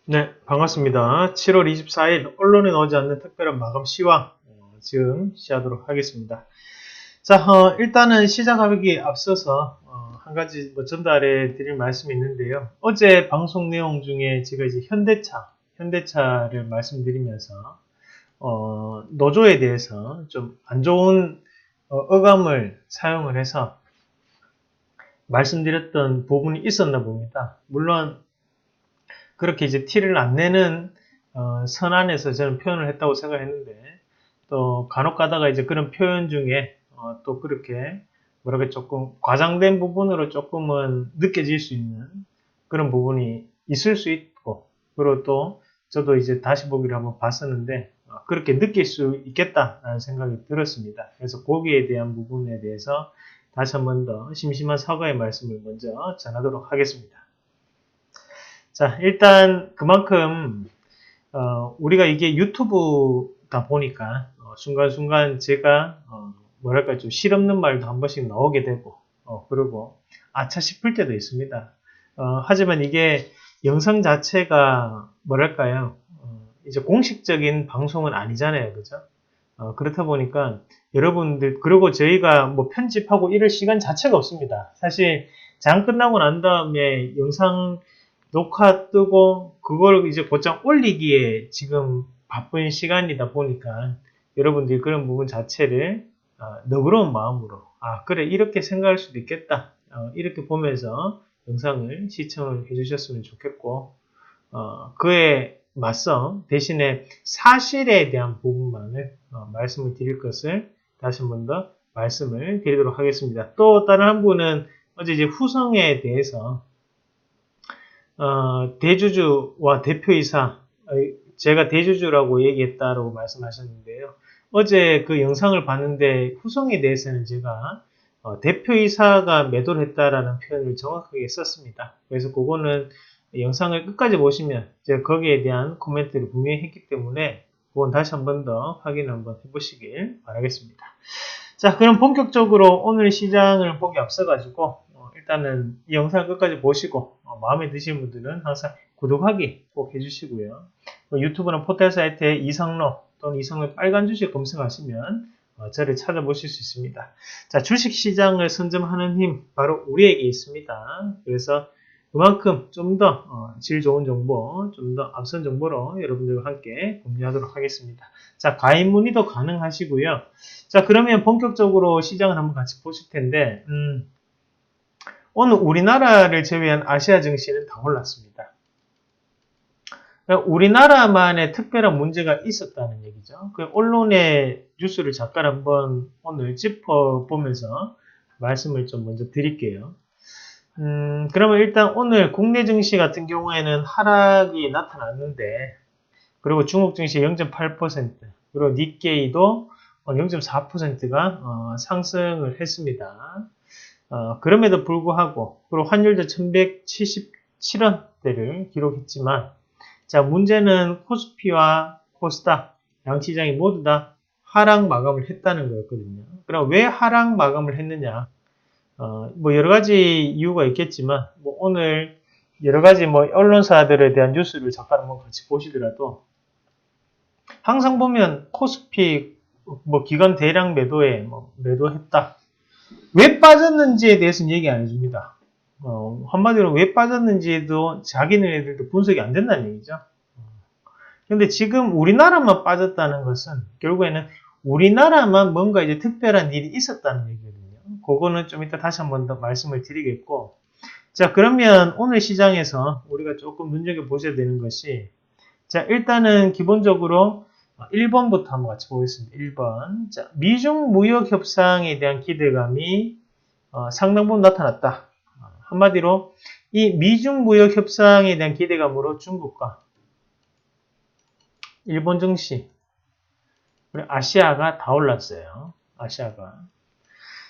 네, 반갑습니다. 7월 24일 언론에 나오지 않는 특별한 마감 시황 지금 시작하도록 하겠습니다. 자, 일단은 시작하기 앞서서 한 가지 전달해 드릴 말씀이 있는데요. 어제 방송 내용 중에 제가 이제 현대차를 말씀드리면서 노조에 대해서 좀 안 좋은 어감을 사용을 해서 말씀드렸던 부분이 있었나 봅니다. 물론 그렇게 이제 티를 안 내는 선안에서 저는 표현을 했다고 생각했는데 또 간혹 가다가 이제 그런 표현 중에 또 그렇게 뭐랄까 조금 과장된 부분으로 조금은 느껴질 수 있는 그런 부분이 있을 수 있고 그리고 또 저도 이제 다시 보기를 한번 봤었는데 그렇게 느낄 수 있겠다라는 생각이 들었습니다. 그래서 거기에 대한 부분에 대해서 다시 한번 더 심심한 사과의 말씀을 먼저 전하도록 하겠습니다. 자, 일단 그만큼 우리가 이게 유튜브다 보니까 순간순간 제가 뭐랄까 좀 실없는 말도 한 번씩 나오게 되고 그리고 아차 싶을 때도 있습니다. 하지만 이게 영상 자체가 뭐랄까요 이제 공식적인 방송은 아니잖아요, 그죠? 그렇다 보니까 여러분들 그리고 저희가 뭐 편집하고 이럴 시간 자체가 없습니다. 사실 장 끝나고 난 다음에 영상 녹화 뜨고 그걸 이제 곧장 올리기에 지금 바쁜 시간이다 보니까 여러분들이 그런 부분 자체를 너그러운 마음으로 그래 이렇게 생각할 수도 있겠다 이렇게 보면서 영상을 시청을 해주셨으면 좋겠고 그에 맞서 대신에 사실에 대한 부분만을 말씀을 드릴 것을 다시 한 번 더 말씀을 드리도록 하겠습니다. 또 다른 한 분은 어제 이제 후성에 대해서 대주주와 대표이사, 제가 대주주라고 얘기했다라고 말씀하셨는데요. 어제 그 영상을 봤는데 후성에 대해서는 제가 대표이사가 매도를 했다라는 표현을 정확하게 썼습니다. 그래서 그거는 영상을 끝까지 보시면 제가 거기에 대한 코멘트를 분명히 했기 때문에 그건 다시 한 번 더 확인 한번 해보시길 바라겠습니다. 자, 그럼 본격적으로 오늘 시장을 보기 앞서가지고 일단은 이 영상 끝까지 보시고 마음에 드시는 분들은 항상 구독하기 꼭 해주시고요. 유튜브나 포털 사이트에 이상로 또는 이상로의 빨간 주식 검색하시면 저를 찾아보실 수 있습니다. 자, 주식 시장을 선점하는 힘 바로 우리에게 있습니다. 그래서 그만큼 좀 더 질 좋은 정보, 좀 더 앞선 정보로 여러분들과 함께 공유하도록 하겠습니다. 자, 가입 문의도 가능하시고요. 자, 그러면 본격적으로 시장을 한번 같이 보실 텐데, 오늘 우리나라를 제외한 아시아 증시는 다 올랐습니다. 우리나라만의 특별한 문제가 있었다는 얘기죠. 그 언론의 뉴스를 잠깐 한번 오늘 짚어보면서 말씀을 좀 먼저 드릴게요. 그러면 일단 오늘 국내 증시 같은 경우에는 하락이 나타났는데, 그리고 중국 증시 0.8%, 그리고 니케이도 0.4%가 상승을 했습니다. 그럼에도 불구하고 그리고 환율도 1177원대를 기록했지만 자 문제는 코스피와 코스닥 양시장이 모두 다 하락 마감을 했다는 거였거든요. 그럼 왜 하락 마감을 했느냐? 뭐 여러 가지 이유가 있겠지만 뭐 오늘 여러 가지 뭐 언론사들에 대한 뉴스를 잠깐 한번 같이 보시더라도 항상 보면 코스피 뭐 기관 대량 매도에 뭐 매도했다. 왜 빠졌는지에 대해서는 얘기 안 해줍니다. 한마디로 왜 빠졌는지도 자기네들도 분석이 안 된다는 얘기죠. 근데 지금 우리나라만 빠졌다는 것은 결국에는 우리나라만 뭔가 이제 특별한 일이 있었다는 얘기거든요. 그거는 좀 이따 다시 한번 더 말씀을 드리겠고. 자, 그러면 오늘 시장에서 우리가 조금 눈여겨보셔야 되는 것이 자, 일단은 기본적으로 1번부터 한번 같이 보겠습니다. 1번. 자, 미중 무역 협상에 대한 기대감이 상당 부분 나타났다. 한마디로 이 미중 무역 협상에 대한 기대감으로 중국과 일본 증시, 그리고 아시아가 다 올랐어요. 아시아가.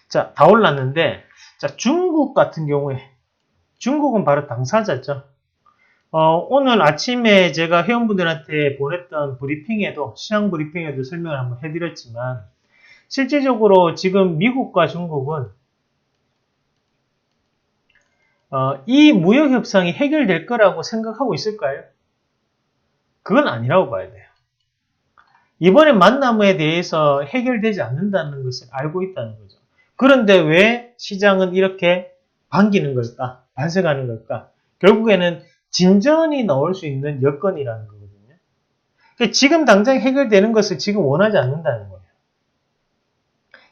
자, 다 올랐는데, 자, 중국 같은 경우에, 중국은 바로 당사자죠. 오늘 아침에 제가 회원분들한테 보냈던 브리핑에도, 시장 브리핑에도 설명을 한번 해드렸지만, 실질적으로 지금 미국과 중국은 이 무역 협상이 해결될 거라고 생각하고 있을까요? 그건 아니라고 봐야 돼요. 이번에 만남에 대해서 해결되지 않는다는 것을 알고 있다는 거죠. 그런데 왜 시장은 이렇게 반기는 걸까? 반색하는 걸까? 결국에는 진전이 나올 수 있는 여건이라는 거거든요. 그러니까 지금 당장 해결되는 것을 지금 원하지 않는다는 거예요.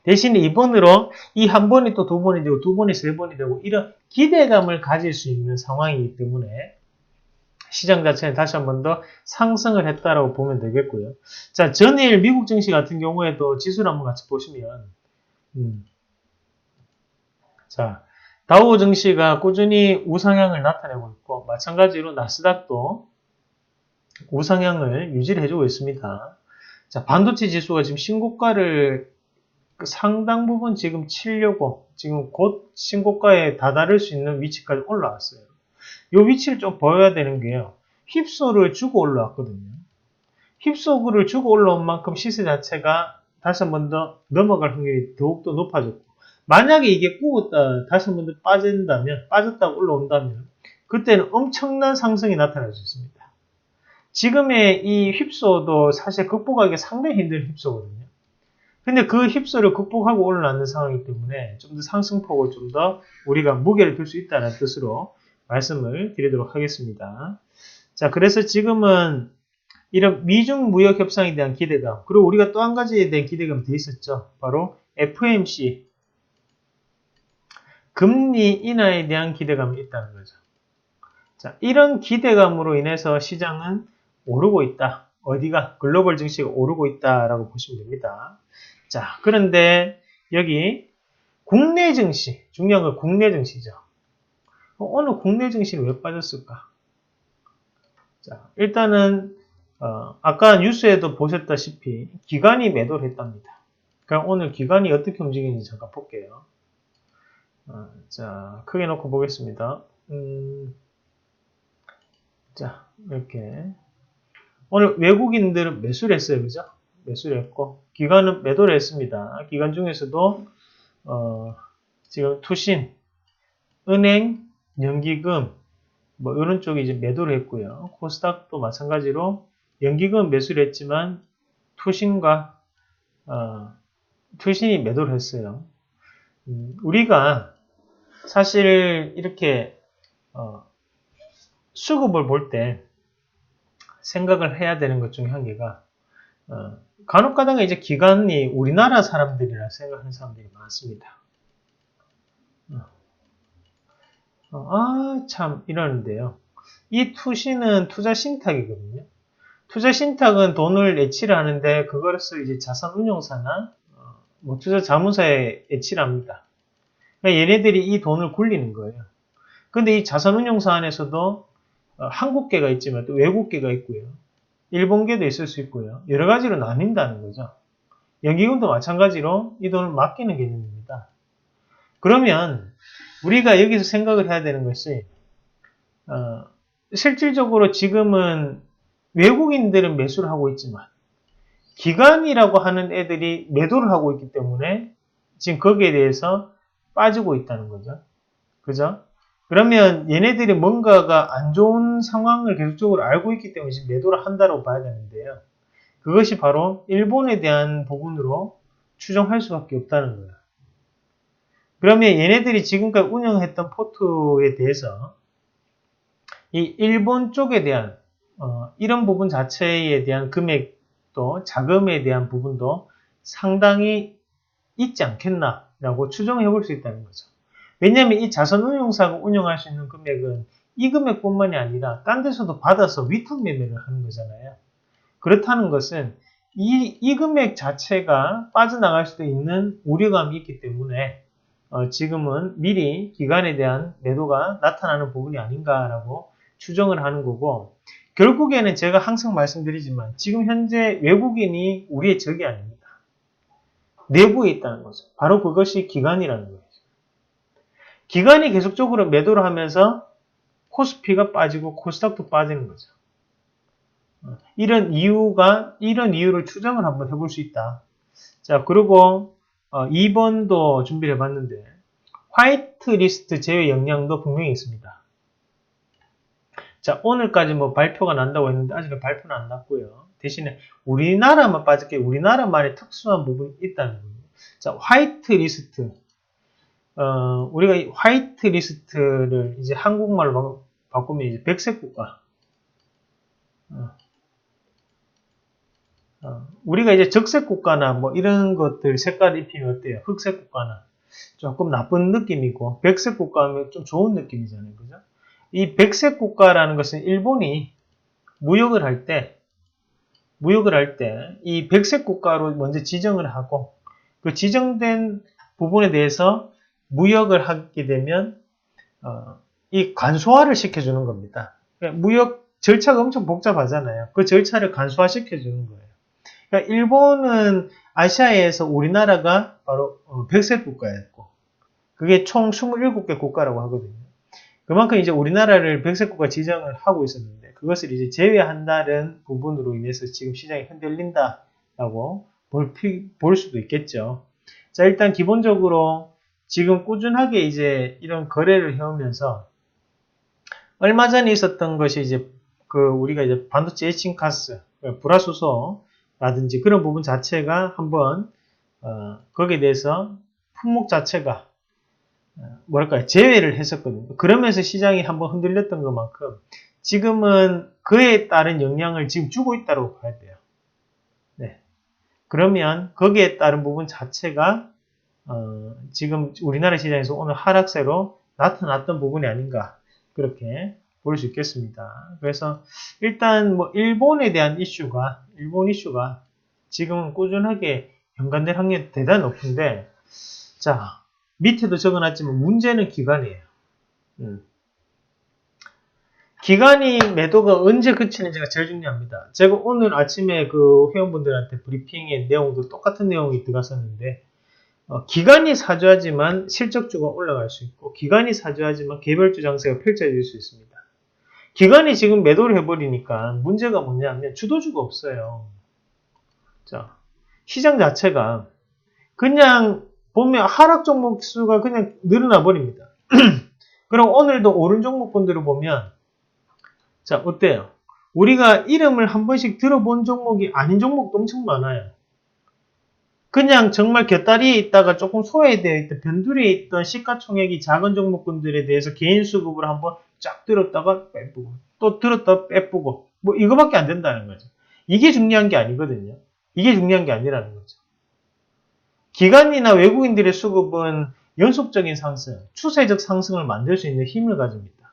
대신에 이번으로 이 한 번이 또 두 번이 되고 두 번이 세 번이 되고 이런 기대감을 가질 수 있는 상황이기 때문에 시장 자체는 다시 한 번 더 상승을 했다라고 보면 되겠고요. 자, 전일 미국 증시 같은 경우에도 지수를 한번 같이 보시면, 자, 다우 증시가 꾸준히 우상향을 나타내고 있고, 마찬가지로 나스닥도 우상향을 유지를 해주고 있습니다. 자, 반도체 지수가 지금 신고가를 상당 부분 지금 치려고, 지금 곧 신고가에 다다를 수 있는 위치까지 올라왔어요. 이 위치를 좀 보여야 되는 게요. 휩소를 주고 올라왔거든요. 휩소를 주고 올라온 만큼 시세 자체가 다시 한 번 더 넘어갈 확률이 더욱더 높아졌고, 만약에 이게 꾸었다 다시 한 번 더 빠졌다고 올라온다면 그때는 엄청난 상승이 나타날 수 있습니다. 지금의 이 휩소도 사실 극복하기가 상당히 힘든 휩소거든요. 근데 그 휩소를 극복하고 올라가는 상황이기 때문에 좀 더 상승폭을 좀 더 우리가 무게를 둘 수 있다는 뜻으로 말씀을 드리도록 하겠습니다. 자, 그래서 지금은 이런 미중 무역 협상에 대한 기대감, 그리고 우리가 또 한 가지에 대한 기대감이 돼 있었죠. 바로 FOMC, 금리 인하에 대한 기대감이 있다는 거죠. 자, 이런 기대감으로 인해서 시장은 오르고 있다. 어디가? 글로벌 증시가 오르고 있다라고 보시면 됩니다. 자, 그런데 여기 국내 증시, 중요한 건 국내 증시죠. 오늘 국내 증시는 왜 빠졌을까? 자, 일단은 아까 뉴스에도 보셨다시피 기관이 매도를 했답니다. 그럼 오늘 기관이 어떻게 움직이는지 잠깐 볼게요. 자, 크게 놓고 보겠습니다. 자, 이렇게 오늘 외국인들은 매수를 했어요, 그죠? 매수를 했고 기관은 매도를 했습니다. 기관 중에서도 지금 투신, 은행, 연기금 뭐 이런 쪽이 이제 매도를 했고요. 코스닥도 마찬가지로 연기금 매수를 했지만 투신과 투신이 매도를 했어요. 우리가 사실 이렇게 수급을 볼 때 생각을 해야 되는 것 중에 한 개가 간혹 가다가 이제 기관이 우리나라 사람들이라 생각하는 사람들이 많습니다. 참 이러는데요. 이 투신은 투자 신탁이거든요. 투자 신탁은 돈을 예치를 하는데 그것을 이제 자산운용사나 뭐 투자 자문사에 예치를 합니다. 그러니까 얘네들이 이 돈을 굴리는 거예요. 근데 이 자산운용사 안에서도 한국계가 있지만 또 외국계가 있고요. 일본계도 있을 수 있고요. 여러 가지로 나뉜다는 거죠. 연기금도 마찬가지로 이 돈을 맡기는 개념입니다. 그러면 우리가 여기서 생각을 해야 되는 것이 실질적으로 지금은 외국인들은 매수를 하고 있지만 기관이라고 하는 애들이 매도를 하고 있기 때문에 지금 거기에 대해서 빠지고 있다는 거죠. 그죠? 그러면 얘네들이 뭔가가 안 좋은 상황을 계속적으로 알고 있기 때문에 지금 매도를 한다고 봐야 되는데요. 그것이 바로 일본에 대한 부분으로 추정할 수밖에 없다는 거예요. 그러면 얘네들이 지금까지 운영했던 포트에 대해서 이 일본 쪽에 대한 이런 부분 자체에 대한 금액도 자금에 대한 부분도 상당히 있지 않겠나라고 추정해 볼 수 있다는 거죠. 왜냐하면 이 자산운용사가 운영할 수 있는 금액은 이 금액뿐만이 아니라 딴 데서도 받아서 위탁 매매를 하는 거잖아요. 그렇다는 것은 이 금액 자체가 빠져나갈 수도 있는 우려감이 있기 때문에 지금은 미리 기관에 대한 매도가 나타나는 부분이 아닌가라고 추정을 하는 거고, 결국에는 제가 항상 말씀드리지만 지금 현재 외국인이 우리의 적이 아닙니다. 내부에 있다는 거죠. 바로 그것이 기관이라는 거예요. 기관이 계속적으로 매도를 하면서 코스피가 빠지고 코스닥도 빠지는 거죠. 이런 이유를 추정을 한번 해볼 수 있다. 자, 그리고 2번도 준비를 해봤는데 화이트 리스트 제외 영향도 분명히 있습니다. 자, 오늘까지 뭐 발표가 난다고 했는데 아직은 발표는 안 났고요. 대신에 우리나라만 빠질게 우리나라만의 특수한 부분이 있다는 거예요. 자, 화이트 리스트. 우리가 이 화이트 리스트를 이제 한국말로 바꾸면 이제 백색 국가. 우리가 이제 적색 국가나 뭐 이런 것들 색깔 입히면 어때요? 흑색 국가는 조금 나쁜 느낌이고, 백색 국가하면 좀 좋은 느낌이잖아요. 그죠? 이 백색 국가라는 것은 일본이 무역을 할 때, 이 백색 국가로 먼저 지정을 하고, 그 지정된 부분에 대해서 무역을 하게 되면, 이 간소화를 시켜주는 겁니다. 그러니까 무역 절차가 엄청 복잡하잖아요. 그 절차를 간소화시켜주는 거예요. 그러니까 일본은 아시아에서 우리나라가 바로 백색 국가였고, 그게 총 27개 국가라고 하거든요. 그만큼 이제 우리나라를 백색 국가 지정을 하고 있었는데, 그것을 이제 제외한다는 부분으로 인해서 지금 시장이 흔들린다라고 볼 수도 있겠죠. 자, 일단 기본적으로 지금 꾸준하게 이제 이런 거래를 해오면서, 얼마 전에 있었던 것이 이제 우리가 이제 반도체 에칭가스, 불화수소라든지 그런 부분 자체가 한번 거기에 대해서 품목 자체가 뭐랄까요, 제외를 했었거든요. 그러면서 시장이 한번 흔들렸던 것만큼 지금은 그에 따른 영향을 지금 주고 있다고 봐야 돼요. 네. 그러면 거기에 따른 부분 자체가 지금 우리나라 시장에서 오늘 하락세로 나타났던 부분이 아닌가, 그렇게 볼 수 있겠습니다. 그래서 일단 뭐 일본 이슈가 지금 꾸준하게 연관될 확률이 대단히 높은데, 자, 밑에도 적어놨지만 문제는 기간이에요. 기간이 매도가 언제 그치는지가 제일 중요합니다. 제가 오늘 아침에 그 회원분들한테 브리핑의 내용도 똑같은 내용이 들어갔었는데, 기간이 사주하지만 실적주가 올라갈 수 있고, 기간이 사주하지만 개별주 장세가 펼쳐질 수 있습니다. 기간이 지금 매도를 해버리니까 문제가 뭐냐면 주도주가 없어요. 자, 시장 자체가 그냥 보면 하락 종목 수가 그냥 늘어나 버립니다. 그럼 오늘도 오른 종목분들을 보면, 자, 어때요? 우리가 이름을 한 번씩 들어본 종목이 아닌 종목도 엄청 많아요. 그냥 정말 곁다리에 있다가 조금 소외되어 있던, 변두리에 있던 시가총액이 작은 종목군들에 대해서 개인 수급을 한번 쫙 들었다가 빼쁘고, 또 들었다가 빼쁘고, 뭐 이거밖에 안 된다는 거죠. 이게 중요한 게 아니거든요. 이게 중요한 게 아니라는 거죠. 기관이나 외국인들의 수급은 연속적인 상승, 추세적 상승을 만들 수 있는 힘을 가집니다.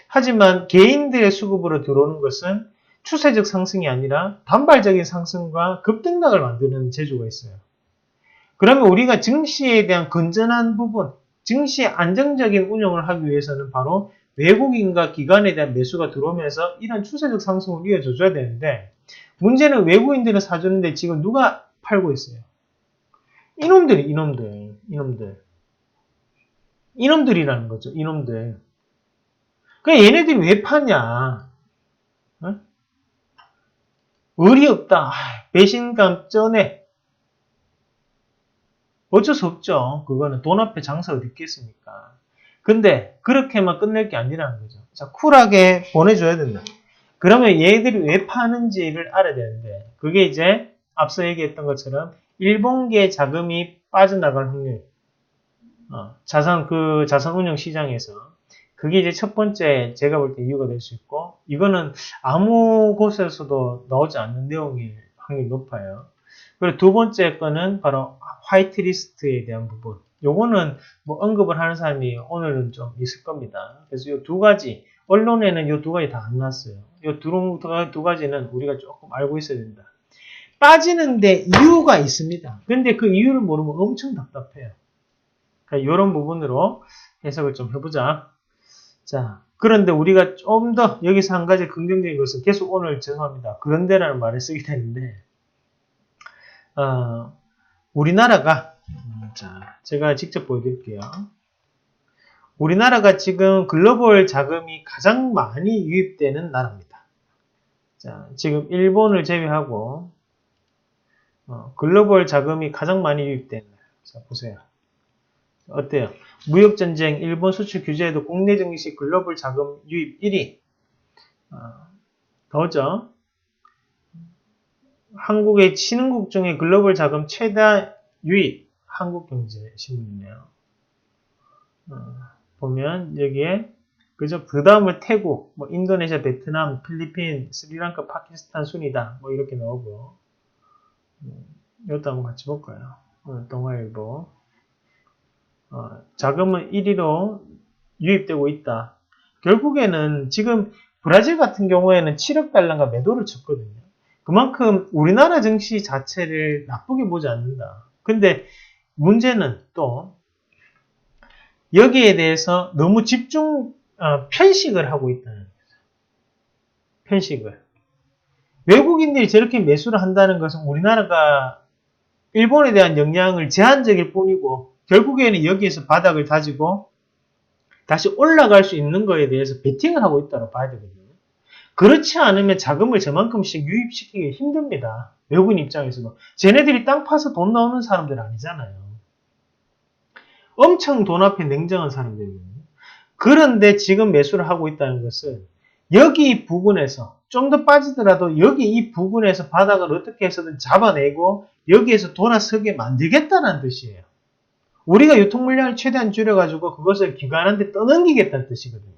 하지만 개인들의 수급으로 들어오는 것은 추세적 상승이 아니라 단발적인 상승과 급등락을 만드는 재주가 있어요. 그러면 우리가 증시에 대한 건전한 부분, 증시의 안정적인 운영을 하기 위해서는 바로 외국인과 기관에 대한 매수가 들어오면서 이런 추세적 상승을 이어줘야 되는데, 문제는 외국인들은 사주는데 지금 누가 팔고 있어요? 이놈들이라는 거죠. 이놈들. 그냥 얘네들이 왜 파냐? 어? 의리 없다. 배신감 쩌네. 어쩔 수 없죠. 그거는 돈 앞에 장사 어디 있겠습니까? 근데 그렇게만 끝낼 게 아니라는 거죠. 자, 쿨하게 보내줘야 된다. 그러면 얘들이 왜 파는지를 알아야 되는데, 그게 이제 앞서 얘기했던 것처럼 일본계 자금이 빠져나갈 확률, 자산 운용 시장에서 그게 이제 첫 번째 제가 볼 때 이유가 될 수 있고, 이거는 아무 곳에서도 나오지 않는 내용일 확률이 높아요. 그리고 두 번째 거는 바로 화이트 리스트에 대한 부분. 요거는 뭐 언급을 하는 사람이 오늘은 좀 있을 겁니다. 그래서 요 두 가지, 언론에는 요 두 가지 다 안 났어요. 요 두 가지는 우리가 조금 알고 있어야 된다. 빠지는데 이유가 있습니다. 근데 그 이유를 모르면 엄청 답답해요. 그러니까 이런 부분으로 해석을 좀 해보자. 자, 그런데 우리가 좀 더 여기서 한 가지 긍정적인 것은, 계속 오늘 죄송합니다, 그런데라는 말을 쓰게 되는데, 우리나라가, 자, 제가 직접 보여드릴게요. 우리나라가 지금 글로벌 자금이 가장 많이 유입되는 나라입니다. 자, 지금 일본을 제외하고 글로벌 자금이 가장 많이 유입되는 나라. 자, 보세요. 어때요? 무역전쟁, 일본 수출 규제에도 국내 증시 글로벌 자금 유입 1위. 더죠. 한국의 신흥국 중에 글로벌 자금 최다 유입 한국경제신문이네요. 보면 여기에 그죠? 그 다음을 태국, 뭐 인도네시아, 베트남, 필리핀, 스리랑카, 파키스탄 순이다. 뭐 이렇게 나오고 이것도 한번 같이 볼까요? 동아일보 자금은 1위로 유입되고 있다. 결국에는 지금 브라질 같은 경우에는 7억 달러가 매도를 쳤거든요. 그만큼 우리나라 증시 자체를 나쁘게 보지 않는다. 근데 문제는 또 여기에 대해서 너무 편식을 하고 있다는 거죠. 편식을. 외국인들이 저렇게 매수를 한다는 것은 우리나라가 일본에 대한 영향을 제한적일 뿐이고 결국에는 여기에서 바닥을 다지고 다시 올라갈 수 있는 거에 대해서 베팅을 하고 있다고 봐야 되거든요. 그렇지 않으면 자금을 저만큼씩 유입시키기 힘듭니다. 외국인 입장에서도. 쟤네들이 땅 파서 돈 나오는 사람들 아니잖아요. 엄청 돈 앞에 냉정한 사람들이거든요. 그런데 지금 매수를 하고 있다는 것은 여기 부근에서 좀 더 빠지더라도 여기 이 부근에서 바닥을 어떻게 해서든 잡아내고 여기에서 돌아서게 만들겠다는 뜻이에요. 우리가 유통 물량을 최대한 줄여가지고 그것을 기관한테 떠넘기겠다는 뜻이거든요.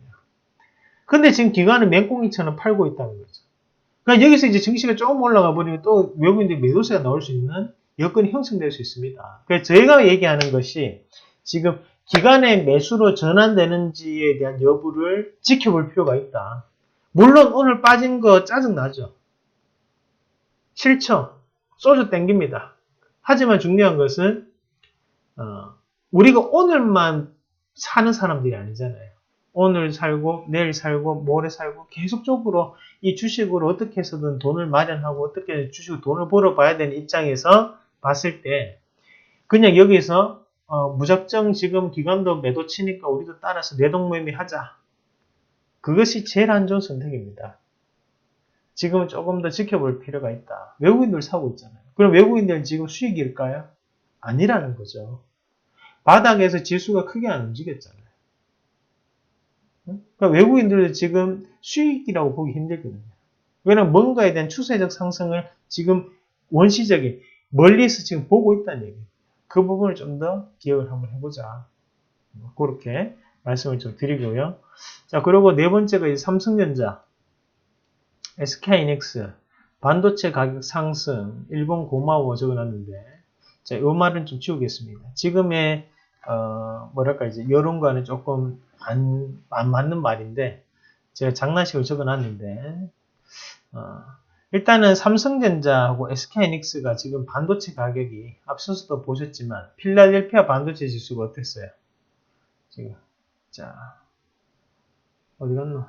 근데 지금 기관은 맹꽁이처럼 팔고 있다는 거죠. 그러니까 여기서 이제 증시가 조금 올라가 버리면 또 외국인들 매도세가 나올 수 있는 여건이 형성될 수 있습니다. 그래서 저희가 얘기하는 것이 지금 기관의 매수로 전환되는지에 대한 여부를 지켜볼 필요가 있다. 물론 오늘 빠진 거 짜증나죠. 싫죠. 소주 땡깁니다. 하지만 중요한 것은 우리가 오늘만 사는 사람들이 아니잖아요. 오늘 살고 내일 살고 모레 살고 계속적으로 이 주식으로 어떻게 해서든 돈을 마련하고 어떻게 주식으로 돈을 벌어봐야 되는 입장에서 봤을 때 그냥 여기서 무작정 지금 기관도 매도 치니까 우리도 따라서 내동매매 하자. 그것이 제일 안 좋은 선택입니다. 지금은 조금 더 지켜볼 필요가 있다. 외국인들 사고 있잖아요. 그럼 외국인들은 지금 수익일까요? 아니라는 거죠. 바닥에서 지수가 크게 안 움직였잖아요. 그러니까 외국인들도 지금 수익이라고 보기 힘들거든요. 왜냐하면 뭔가에 대한 추세적 상승을 지금 원시적인 멀리서 지금 보고 있다는 얘기예요. 그 부분을 좀 더 기억을 한번 해보자. 그렇게 말씀을 좀 드리고요. 자, 그리고 네 번째가 이제 삼성전자, SK하이닉스, 반도체 가격 상승, 일본 고마워 적어놨는데, 자, 이 말은 좀 지우겠습니다. 지금의 뭐랄까 이제 여론과는 조금 안 맞는 말인데 제가 장난식으로 적어놨는데 일단은 삼성전자하고 SK하이닉스가 지금 반도체 가격이 앞서서도 보셨지만 필라델피아 반도체 지수가 어땠어요? 지금 자 어디 갔노?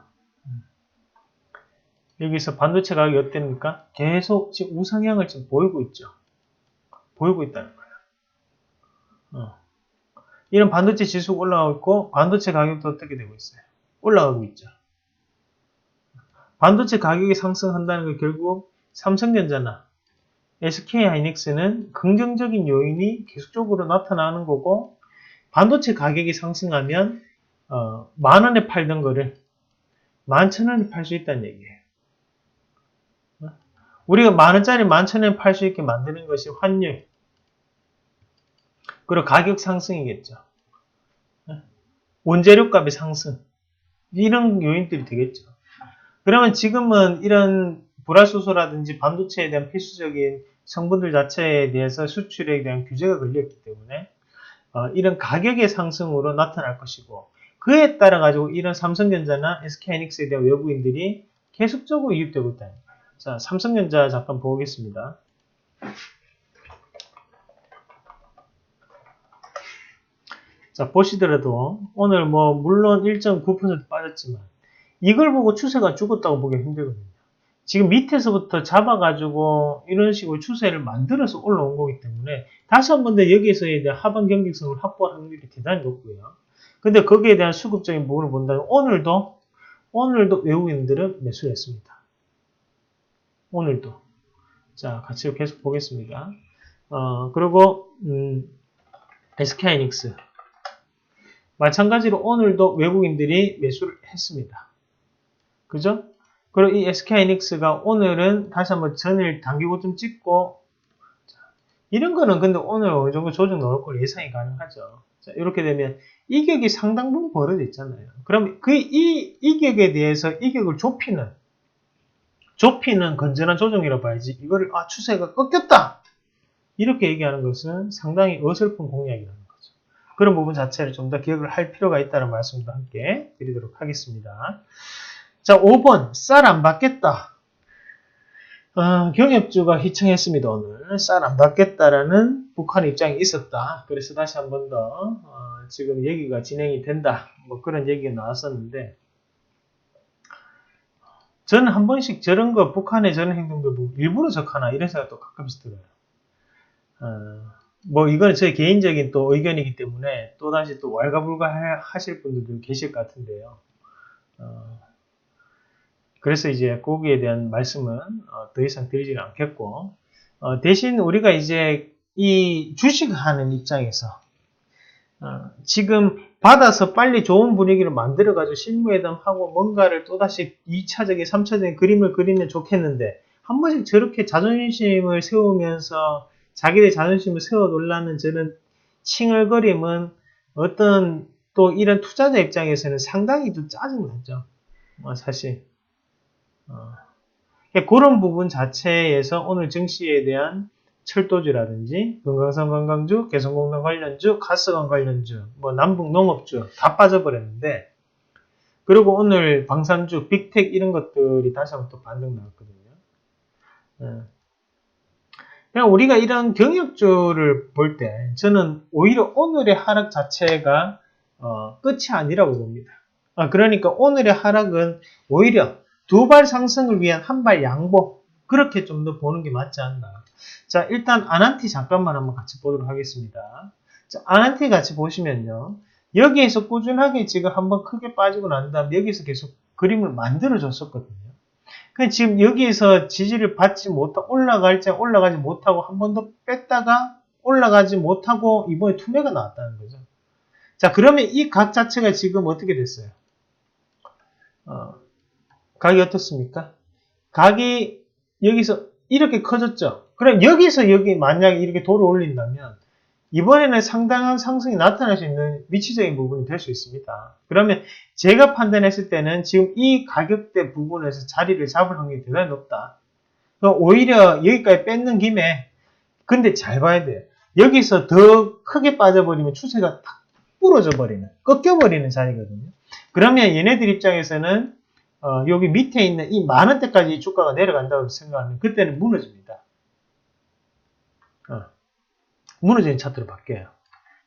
여기서 반도체 가격이 어땠습니까? 계속 지금 우상향을 지금 보이고 있죠. 보이고 있다는 거예요. 이런 반도체 지수가 올라가고 있고 반도체 가격도 어떻게 되고 있어요? 올라가고 있죠. 반도체 가격이 상승한다는 건 결국 삼성전자나 SK하이닉스는 긍정적인 요인이 계속적으로 나타나는 거고 반도체 가격이 상승하면 10,000원에 팔던 거를 11,000원에 팔 수 있다는 얘기예요. 우리가 10,000원짜리 11,000원에 팔 수 있게 만드는 것이 환율 그리고 가격 상승이겠죠. 원재료 값의 상승 이런 요인들이 되겠죠. 그러면 지금은 이런 불화수소라든지 반도체에 대한 필수적인 성분들 자체에 대해서 수출에 대한 규제가 걸렸기 때문에 이런 가격의 상승으로 나타날 것이고 그에 따라 가지고 이런 삼성전자나 SK하이닉스에 대한 외국인들이 계속적으로 유입되고 있다는 거예요. 자, 삼성전자 잠깐 보겠습니다. 자, 보시더라도 오늘 뭐 물론 1.9% 빠졌지만 이걸 보고 추세가 죽었다고 보기 힘들거든요. 지금 밑에서부터 잡아가지고 이런 식으로 추세를 만들어서 올라온 거기 때문에 다시 한 번 더 여기에서에 대한 하방 경직성을 확보할 확률이 대단히 높고요. 근데 거기에 대한 수급적인 부분을 본다면 오늘도 외국인들은 매수했습니다. 오늘도. 자, 같이 계속 보겠습니다. 그리고 SK하이닉스 마찬가지로 오늘도 외국인들이 매수를 했습니다. 그죠? 그리고 이 SK하이닉스가 오늘은 다시 한번 전일 단기고점 찍고, 이런 거는 근데 오늘 어느 정도 조정 나올 걸 예상이 가능하죠. 자, 이렇게 되면 이격이 상당 부분 벌어져 있잖아요. 그럼 이 이격에 대해서 이격을 좁히는 건전한 조정이라고 봐야지, 이거를 추세가 꺾였다 이렇게 얘기하는 것은 상당히 어설픈 공략이라는 거죠. 그런 부분 자체를 좀 더 기억을 할 필요가 있다는 말씀도 함께 드리도록 하겠습니다. 자, 5번 쌀 안 받겠다. 경협주가 희청했습니다. 오늘 쌀 안 받겠다라는 북한 입장이 있었다. 그래서 다시 한 번 더 지금 얘기가 진행이 된다. 뭐 그런 얘기가 나왔었는데, 저는 한 번씩 저런 거, 북한의 저런 행동들 보고 일부러 적하나 이런 생각도 가끔씩 들어요. 뭐 이건 제 개인적인 또 의견이기 때문에 또다시 또 왈가불가 하실 분들도 계실 것 같은데요. 그래서 이제 거기에 대한 말씀은 더 이상 드리지는 않겠고, 대신 우리가 이제 이 주식하는 입장에서 지금 받아서 빨리 좋은 분위기를 만들어가지고 실무회담하고 뭔가를 또다시 2차적인, 3차적인 그림을 그리면 좋겠는데, 한 번씩 저렇게 자존심을 세우면서 자기의 자존심을 세워 놓으려는 저는 칭얼거림은 어떤 또 이런 투자자 입장에서는 상당히 좀 짜증나죠. 사실. 그런 부분 자체에서 오늘 증시에 대한 철도주라든지 금강산 관광주, 개성공단 관련주, 가스관 관련주, 뭐 남북 농업주 다 빠져버렸는데, 그리고 오늘 방산주, 빅텍 이런 것들이 다시 한번 또 반등 나왔거든요. 그냥 우리가 이런 경력주를 볼 때 저는 오히려 오늘의 하락 자체가 끝이 아니라고 봅니다. 그러니까 오늘의 하락은 오히려 두 발 상승을 위한 한 발 양보, 그렇게 좀 더 보는 게 맞지 않나. 자, 일단 아난티 잠깐만 한번 같이 보도록 하겠습니다. 자, 아난티 같이 보시면요, 여기에서 꾸준하게 지금 한번 크게 빠지고 난 다음에 여기서 계속 그림을 만들어 줬었거든요. 근데 지금 여기에서 지지를 받지 못하고 올라가지 못하고 한 번 더 뺐다가 올라가지 못하고 이번에 투매가 나왔다는 거죠. 자, 그러면 이 각 자체가 지금 어떻게 됐어요? 각이 어떻습니까? 각이 여기서 이렇게 커졌죠. 그럼 여기서 여기 만약에 이렇게 돌을 올린다면 이번에는 상당한 상승이 나타날 수 있는 위치적인 부분이 될 수 있습니다. 그러면 제가 판단했을 때는 지금 이 가격대 부분에서 자리를 잡을 확률이 대단히 높다. 오히려 여기까지 뺏는 김에, 근데 잘 봐야 돼요. 여기서 더 크게 빠져버리면 추세가 탁 부러져 버리는, 꺾여버리는 자리거든요. 그러면 얘네들 입장에서는 여기 밑에 있는 이 만원대까지 주가가 내려간다고 생각하면 그때는 무너집니다. 무너지는 차트로 바뀌어요.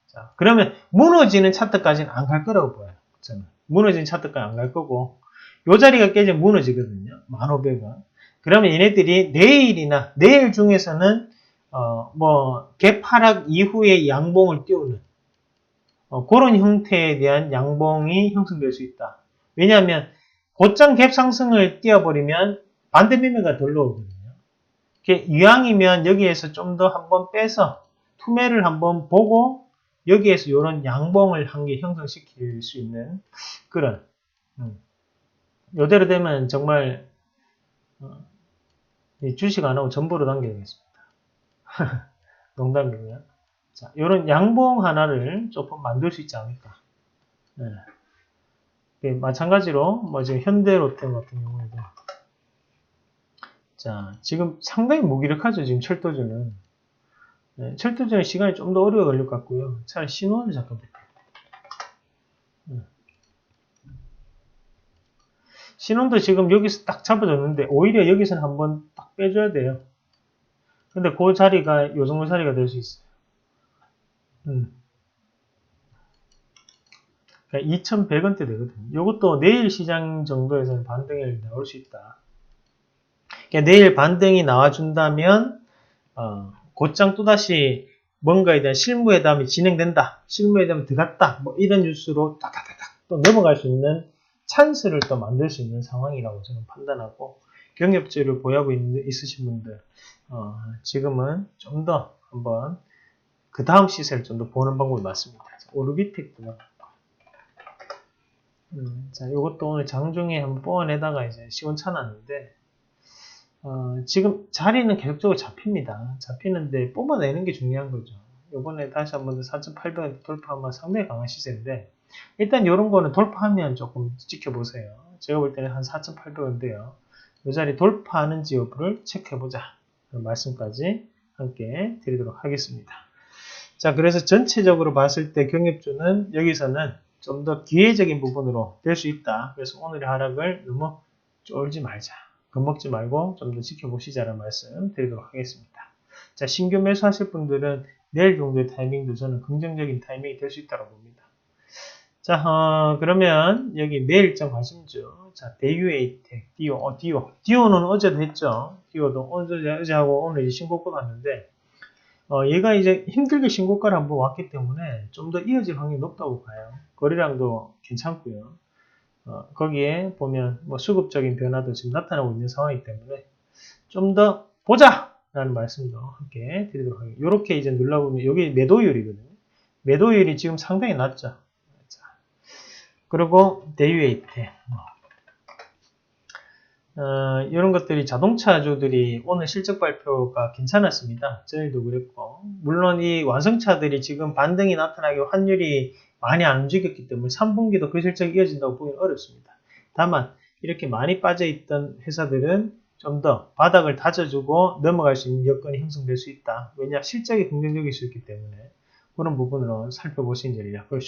자, 그러면 무너지는 차트까지는 안 갈 거라고 보여요. 저는 무너지는 차트까지 안 갈 거고, 요 자리가 깨지면 무너지거든요. 1500원. 그러면 얘네들이 내일이나 내일 중에서는 갭 하락 이후에 양봉을 띄우는 그런 형태에 대한 양봉이 형성될 수 있다. 왜냐하면 곧장 갭 상승을 띄워버리면 반대 매매가 덜 나오거든요. 이왕이면 여기에서 좀 더 한번 빼서 투매를 한번 보고 여기에서 이런 양봉을 한 개 형성시킬 수 있는 그런, 요대로 되면 정말 주식 안 하고 전부로 당겨야겠습니다. 농담이고요. 자, 이런 양봉 하나를 조금 만들 수 있지 않을까. 마찬가지로 뭐 지금 현대로템 같은 경우에도, 자, 지금 상당히 무기력하죠. 지금 철도주는. 철도주는 시간이 좀 더 오래 걸릴 것 같고요. 차라리 신호를 잠깐 볼게요. 신혼도 지금 여기서 딱 잡아줬는데 오히려 여기서는 한번 딱 빼줘야 돼요. 근데 그 자리가 요 정도 자리가 될 수 있어요. 그러니까 2100원대 되거든요. 이것도 내일 시장 정도에서는 반등이 나올 수 있다. 그러니까 내일 반등이 나와준다면 곧장 또다시 뭔가에 대한 실무회담이 진행된다, 실무회담이 들어갔다, 뭐 이런 뉴스로 딱딱딱딱 또 넘어갈 수 있는 찬스를 또 만들 수 있는 상황이라고 저는 판단하고, 경협주를 보유하고 있으신 분들 지금은 좀 더 한번 그 다음 시세를 좀 더 보는 방법이 맞습니다. 오르비텍도 자, 이것도 오늘 장중에 한번 뽑아내다가 이제 시원찮았는데, 지금 자리는 계속적으로 잡힙니다. 잡히는데 뽑아내는 게 중요한 거죠. 요번에 다시 한번 4,800원 돌파하면 상당히 강한 시세인데, 일단 이런 거는 돌파하면 조금 지켜보세요. 제가 볼 때는 한 4,800원인데요. 이 자리 돌파하는지 여부를 체크해보자. 그런 말씀까지 함께 드리도록 하겠습니다. 자, 그래서 전체적으로 봤을 때 경협주는 여기서는 좀 더 기회적인 부분으로 될 수 있다. 그래서 오늘의 하락을 너무 쫄지 말자. 겁먹지 말고 좀 더 지켜보시자라는 말씀 드리도록 하겠습니다. 자, 신규 매수하실 분들은 내일 정도의 타이밍도 저는 긍정적인 타이밍이 될 수 있다고 봅니다. 자, 그러면 여기 내일 일정 관심주. 자, 대유에이텍, 디오는 어제도 했죠. 디오도 어제하고 오늘 이제 신고가 봤는데, 얘가 이제 힘들게 신고가를 한번 왔기 때문에 좀 더 이어질 확률이 높다고 봐요. 거래량도 괜찮고요. 거기에 보면 뭐 수급적인 변화도 지금 나타나고 있는 상황이기 때문에 좀 더 보자! 라는 말씀도 함께 드리도록 하겠습니다. 이렇게 이제 눌러보면 여기 매도율이거든요. 매도율이 지금 상당히 낮죠. 자, 그리고 대유에이텍. 이런 것들이 자동차주들이 오늘 실적 발표가 괜찮았습니다. 저희도 그랬고, 물론 이 완성차들이 지금 반등이 나타나기 환율이 많이 안 움직였기 때문에 3분기도 그 실적이 이어진다고 보기는 어렵습니다. 다만 이렇게 많이 빠져있던 회사들은 좀 더 바닥을 다져주고 넘어갈 수 있는 여건이 형성될 수 있다. 왜냐? 실적이 긍정적일 수 있기 때문에 그런 부분으로 살펴보시는 전략. 그리고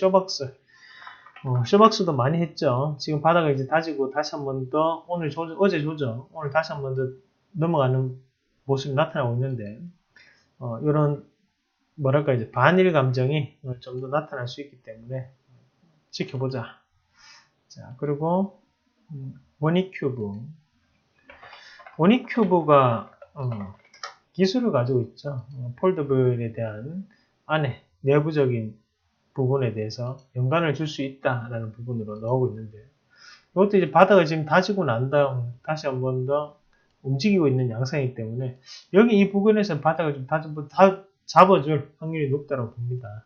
쇼박스도 많이 했죠. 지금 바닥을 이제 다지고 다시 한 번 더 어제 조정, 오늘 다시 한 번 더 넘어가는 모습이 나타나고 있는데, 이런 뭐랄까 이제 반일 감정이 좀 더 나타날 수 있기 때문에 지켜보자. 자, 그리고 원익큐브가 기술을 가지고 있죠. 폴더블에 대한 안에 내부적인 부분에 대해서 연관을 줄 수 있다라는 부분으로 나오고 있는데, 이것도 이제 바닥을 지금 다지고 난 다음 다시 한 번 더 움직이고 있는 양상이기 때문에 여기 이 부분에서 바닥을 좀 잡아줄 확률이 높다고 봅니다.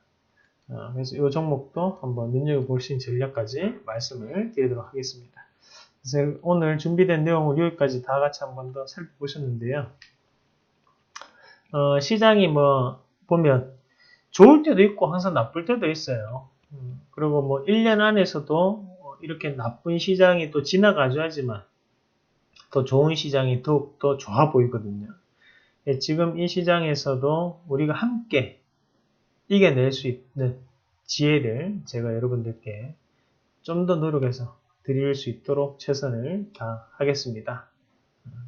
그래서 이 종목도 한번 눈여겨보신 전략까지 말씀을 드리도록 하겠습니다. 그래서 오늘 준비된 내용을 여기까지 다 같이 한번 더 살펴보셨는데요. 시장이 뭐 보면 좋을 때도 있고 항상 나쁠 때도 있어요. 그리고 뭐 1년 안에서도 이렇게 나쁜 시장이 또 지나가죠 하지만 더 좋은 시장이 더욱더 좋아 보이거든요. 예, 지금 이 시장에서도 우리가 함께 이겨낼 수 있는 지혜를 제가 여러분들께 좀 더 노력해서 드릴 수 있도록 최선을 다하겠습니다.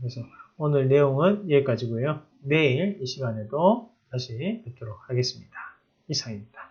그래서 오늘 내용은 여기까지고요. 내일 이 시간에도 다시 뵙도록 하겠습니다. 이상입니다.